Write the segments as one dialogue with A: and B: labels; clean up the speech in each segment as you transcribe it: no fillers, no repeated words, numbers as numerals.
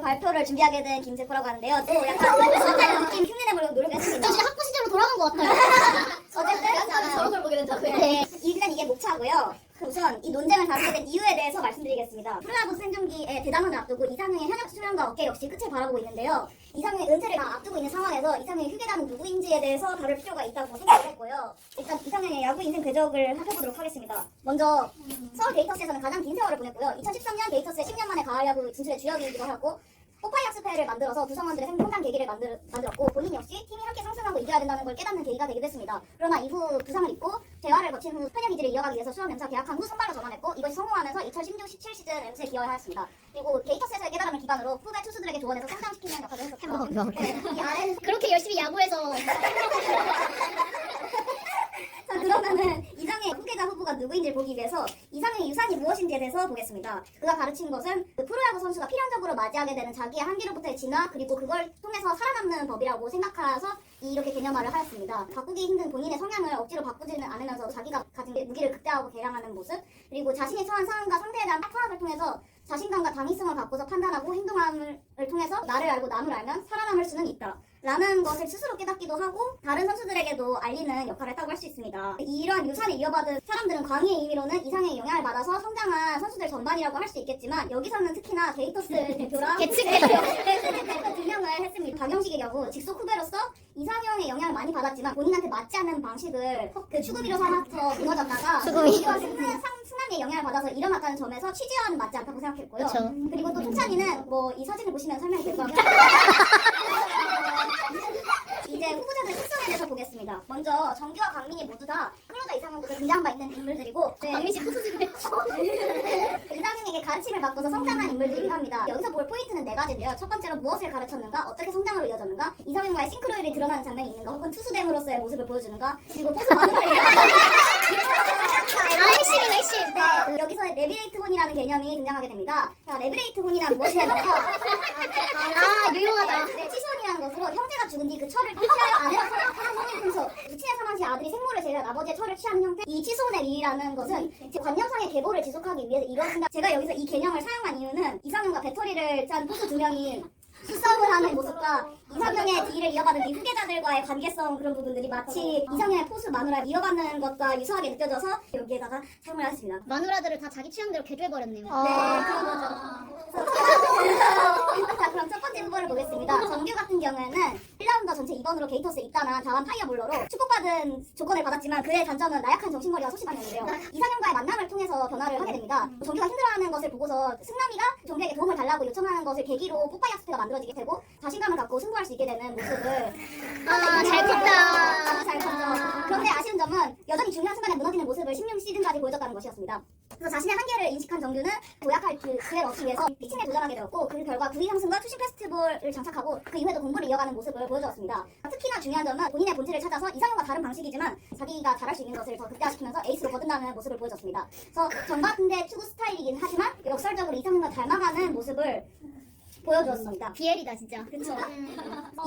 A: 발표를 준비하게 된 김세포라고 하는데요. 또 약간 수업자의 느낌 흉내내보려고 노력했습니다.
B: 진짜 학부 시절로 돌아간 것 같아요.
A: 어쨌든
B: 저런 걸 보게 된다고요?
A: 네, 일단 이게 목차고요. 우선 이 논쟁을 다루게 된 이유에 대해서 말씀드리겠습니다. 프로야구 생존기에 대담원을 앞두고 이상형의 현역 수련과 어깨 역시 끝을 바라보고 있는데요. 이상형의 은퇴를 다 앞두고 있는 상황에서 이상형의 휴게자는 누구인지에 대해서 다룰 필요가 있다고 생각을 했고요. 일단 이상형의 야구 인생 궤적을 살펴보도록 하겠습니다. 먼저 서울 게이터스에서는 가장 긴 세월을 보냈고요. 2013년 게이터스의 10년 만에 가을 야구 진출의 주역이기도 하고 뽀파이 학습회를 만들어서 구성원들의 성장 계기를 만들었고 본인 역시 팀이 함께 상승하고 이겨야 된다는 걸 깨닫는 계기가 되기도 했습니다. 그러나 이후 부상을 입고 대화를 거친 후 현역 이지를 이어가기 위해서 수원연사 계약한 후 선발로 전환했고 이것이 성공하면서 2016-17 시즌 엠스에 기여하였습니다. 그리고 게이터스에서의 깨달음을 기반으로 후배 투수들에게 조언해서 성장시키는 역할을 했었죠. 네, 이 아래는
B: 그렇게 열심히 야구해서
A: 자, 그러면은 이상의 후계자 후보가 누구인지를 보기 위해서 이상의 유산이 무엇인지에 대해서 보겠습니다. 그가 가르친 것은 프로야구 선수가 필연적으로 맞이하게 되는 자기의 한계로부터의 진화 그리고 그걸 통해서 살아남는 법이라고 생각해서 이렇게 개념화를 하였습니다. 바꾸기 힘든 본인의 성향을 억지로 바꾸지는 않으면서 자기가 가진 무기를 극대화하고 개량하는 모습 그리고 자신이 처한 상황과 상태에 대한 파악을 통해서 자신감과 당위성을 바꿔서 판단하고 행동함을 통해서 나를 알고 남을 알면 살아남을 수는 있다. 라는 것을 스스로 깨닫기도 하고 다른 선수들에게도 알리는 역할을 했다고 할 수 있습니다. 이러한 유산을 이어받은 사람들은 광의의 의미로는 이상의 영향을 받아서 성장한 선수들 전반이라고 할 수 있겠지만 여기서는 특히나 게이터스 대표랑
B: 계측
A: 대표 2명을 했습니다. 박영식의 경우 직속 후배로서 이상형의 영향을 많이 받았지만 본인한테 맞지 않는 방식을 그 추구미로 삼아서 무너졌다가 이런 승남의 영향을 받아서 일어났다는 점에서 취지와는 맞지 않다고 생각했고요.
B: 그쵸.
A: 그리고 또 촌찬이는 뭐 이 사진을 보시면 설명이 될 거고요. 이제 후보자들 특성에 대해서 보겠습니다. 먼저 정규와 강민이 모두 다 클로저 이상형부터 등장한 바 있는 인물들이고
B: 강민 씨 투수들이
A: 이상형에게 가르침을 받고서 성장한 인물들이기도 합니다. 여기서 볼 포인트는 네 가지인데요. 첫 번째로 무엇을 가르쳤는가, 어떻게 성장으로 이어졌는가, 이상형과의 싱크로율이 드러나는 장면이 있는가, 혹은 투수됨으로서의 모습을 보여주는가, 그리고 포수 마누라를
B: 핵심.
A: 네, 여기서 레비레이트 혼이라는 개념이 등장하게 됩니다. 자, 레비레이트 혼이란 무엇이냐면요.
B: 유용하다.
A: 네, 치수혼이라는 것으로 형제가 죽은 뒤 그 철을 취하여 아내로 생각하는 혼인 순서. 부친의 사망 시 아들이 생모를 제외한 아버지의 철을 취하는 형태. 이 치수혼의 미라는 것은 관념상의 계보를 지속하기 위해서 이루어진다. 제가 여기서 이 개념을 사용한 이유는 이상형과 배터리를 짠 포수 두 명이 수싸움을 하는 모습과 이상형의 뒤를 이어받은 이 후계자들과의 관계성 그런 부분들이 마치 이상형의 포수 마누라를 이어받는 것과 유사하게 느껴져서 여기에다가 사용을 했습니다.
B: 마누라들을 다 자기 취향대로 개조해버렸네요.
A: 네, 그런 거죠. 자, 그럼 첫 번째 후보를 보겠습니다. 정규 같은 경우에는 1라운더 전체 2번으로 게이터스에 입단한 자완 파이어볼러로 축복받은 조건을 받았지만 그의 단점은 나약한 정신머리와 소심함이었는데요. 이상형과의 만남을 통해서 변화를 하게 됩니다. 정규가 힘들어하는 것을 보고서 승남이가 정규에게 도움을 달라고 요청하는 것을 계기로 뽀빠이 학습회가 만들어지게 되고 자신감을 갖고 승부할 수 있게 되는 모습을
B: 잘 컸다.
A: 잘 컸죠. 그런데 아쉬운 점은 여전히 중요한 순간에 무너지는 모습을 16시즌까지 보여줬다는 것이었습니다. 그래서 자신의 한계를 인식한 정규는 도약할 기회를 얻기 위해서 피칭에 도전하게 되었고 그 결과 구위 상승과 투심 페스티벌을 장착하고 그 이후에도 공부를 이어가는 모습을 보여주었습니다. 특히나 중요한 점은 본인의 본질을 찾아서 이상형과 다른 방식이지만 자기가 잘할 수 있는 것을 더 극대화시키면서 에이스로 거듭나는 모습을 보여줬습니다. 그래서 정반대 투구 스타일이긴 하지만 역설적으로 이상형과 닮아가는 모습을 보여주었습니다.
B: 비엘이다 진짜.
A: 그쵸.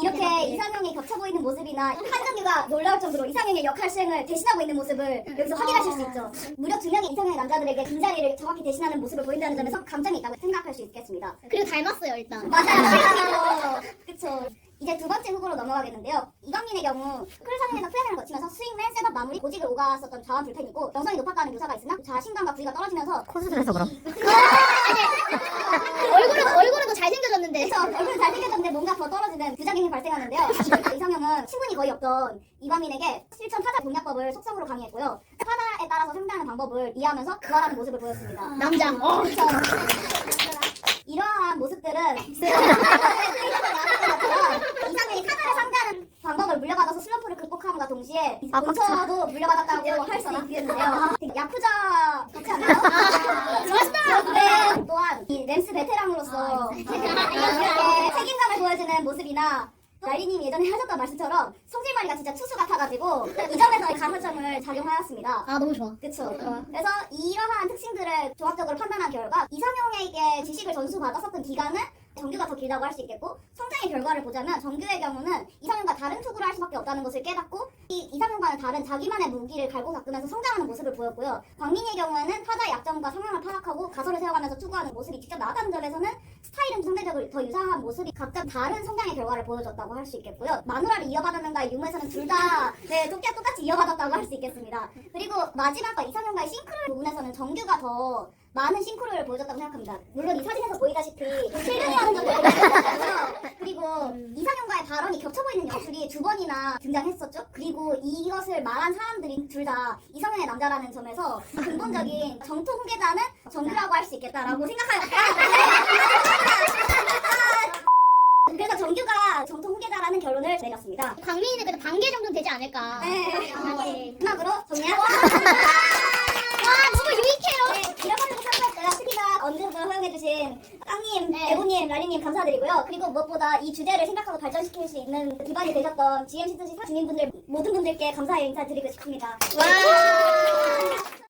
A: 이렇게 이상형이 겹쳐 보이는 모습이나 한정규가 놀라울 정도로 이상형의 역할 수행을 대신하고 있는 모습을 여기서 확인하실 수 있죠. 무려 2명의 이상형의 남자들에게 빈자리를 정확히 대신하는 모습을 보인다는 점에서 감정이 있다고 생각할 수 있겠습니다.
B: 그리고 닮았어요 일단.
A: 맞아요. 그쵸. 이제 두 번째 후보로 넘어가겠는데요. 이광민의 경우 클사진에서 프레생을 거치면서 스윙맨, 셋업 마무리, 고직을 오갔었던 자완 불펜이고 영성이 높았다는 묘사가 있으나 자신감과 부위가 떨어지면서
C: 콘서트에서 그럼.
B: 얼굴은 더 잘생겨졌는데.
A: 그쵸. 얼굴은 잘생겼는데 뭔가 더 떨어지는 부작용이 발생하는데요. 이상형은 친분이 거의 없던 이광민에게 실천 타자 공략법을 속성으로 강의했고요. 타자에 따라서 상대하는 방법을 이해하면서 구하라는 모습을 보였습니다.
B: 남자.
A: 그쵸. 이러한 모습들은 이상형이 타자를 상대하는 방법을 물려받아서 슬럼프를 극복함과 동시에 공처도 물려받았다고 할 수 있겠는데요. 야쿠자 같지 않나요? 네, 또한 이 램스 베테랑으로서 책임감을 보여주는 모습이나 라리님이 예전에 하셨던 말씀처럼 성질머리가 진짜 투수 같아가지고 이 점에서 가산점을 작용하였습니다.
B: 아 너무 좋아.
A: 그쵸. 그래서 이러한 특징들을 종합적으로 판단한 결과 이상형에게 지식을 전수받았었던 기간은 정규가 더 길다고 할 수 있겠고 성장의 결과를 보자면 정규의 경우는 이상형과 다른 투구를 할 수밖에 없다는 것을 깨닫고 이 이상형과는 다른 자기만의 무기를 갈고 닦으면서 성장하는 모습을 보였고요. 광민이의 경우에는 타자의 약점과 성향을 파악하고 가설을 세워가면서 투구하는 모습이 직접 나왔다는 점에서는 스타일은 상대적으로 더 유사한 모습이 각자 다른 성장의 결과를 보여줬다고 할 수 있겠고요. 마누라를 이어받았는가의 유무에서는 둘 다 똑같이 이어받았다고 할 수 있겠습니다. 그리고 마지막과 이상형과의 싱크로의 부분에서는 정규가 더 많은 싱크로를 보여줬다고 생각합니다. 물론 이 사진에서 보이다시피 실명하는 점도 보여줬고요. 그리고 이상형과의 발언이 겹쳐 보이는 연출이 두 번이나 등장했었죠. 그리고 이것을 말한 사람들이 둘 다 이상형의 남자라는 점에서 근본적인 정통 후계자는 정규라고 할 수 있겠다라고 생각하였고 그래서 정규가 정통 후계자라는 결론을 내렸습니다.
B: 광민이는 그래도 반개 정도는 되지 않을까.
A: 네. 음악으로 정리하고
B: 와, 너무 유익해요.
A: 잃어버리고 참고했고요. 특히나 언제든 허용해주신 깡님,
B: 네.
A: 에보님, 랄리님 감사드리고요. 그리고 무엇보다 이 주제를 생각하고 발전시킬 수 있는 기반이 되셨던 GMC 주민분들 모든 분들께 감사의 인사드리고 싶습니다.
B: 와.